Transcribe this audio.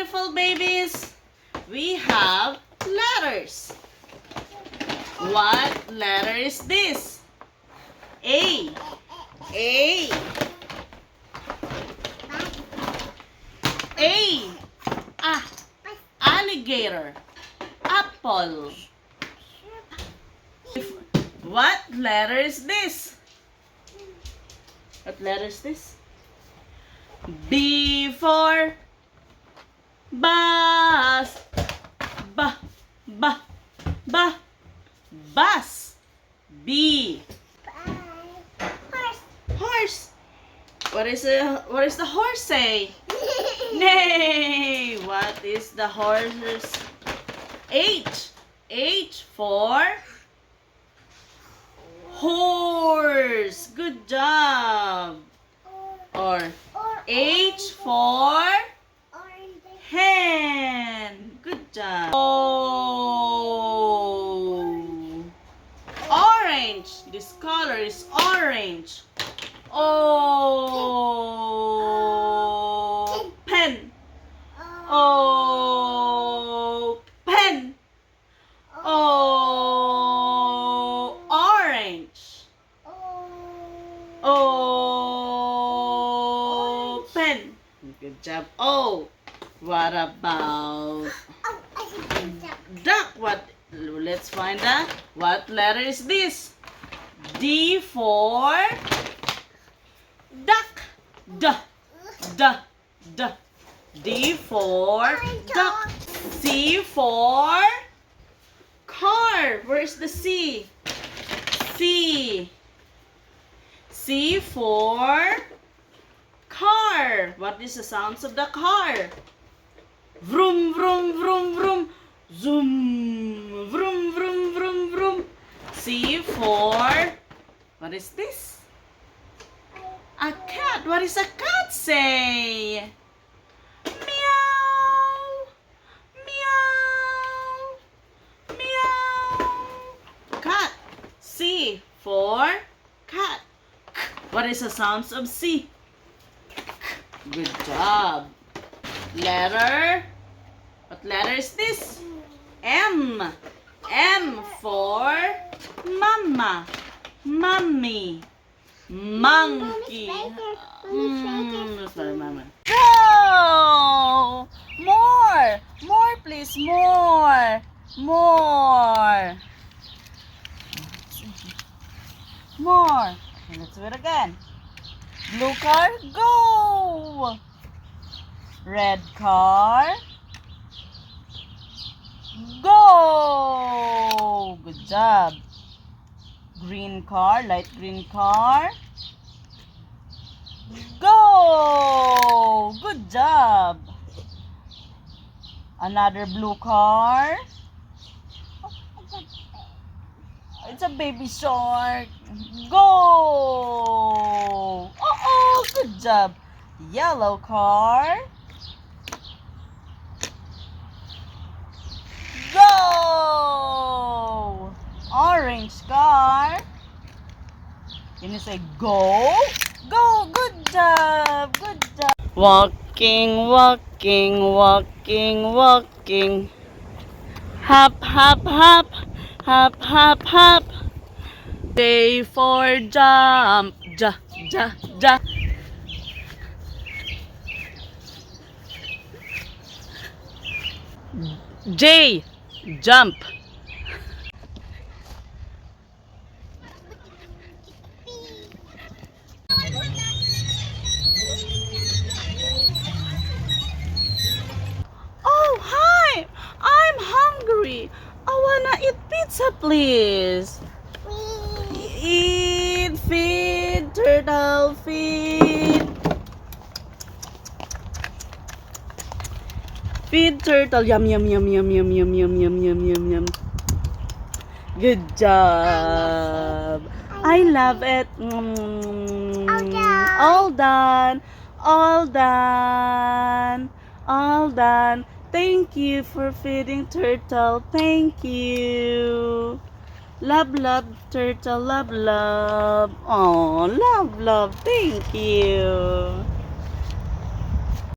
beautiful babies, we have letters. What letter is this? A. A. A. Alligator. Apple. What letter is this? What letter is this? B for bus. Bus. B. Horse. What is the horse say? Nay. What is the horse's? H. H for horse. Good job. Or H for hen. Good job. O. Orange. This color is orange. O. Pen. O. Pen. O. Orange. O. Pen. Good job. O. What about duck? What? Let's find out. What letter is this? D for duck. D for duck. C for car. Where's the C? C. C for car. What is the sounds of the car? Vroom, vroom, vroom, vroom. Zoom. Vroom, vroom, vroom, vroom. C for... What is this? A cat. What does a cat say? Meow. Meow. Meow. Cat. C for cat. What is the sounds of C? Good job. Letter. What letter is this? M. M for mama. Mommy. Monkey. Go! More. More, please. More. More. More. Okay, let's do it again. Blue car, go! Red car, go! Good job. Green car, light green car, go! Good job. Another blue car. It's a baby shark. Go! Oh, good job. Yellow car. Go! Orange car. Can you say go? Go! Good job! Good job. Walking, walking, walking, walking. Hop, hop, hop. Hop, hop, hop. J for jump. Ja. J, jump. Oh, hi. I'm hungry. I wanna eat pizza, please. Eat, feed, turtle, feed. Feed turtle. Yum, yum, yum, yum, yum, yum, yum, yum, yum, yum, yum. Good job. I love it. All done. All done. All done. Thank you for feeding turtle. Thank you. Love, love, turtle. Love, love. Oh, love, love. Thank you.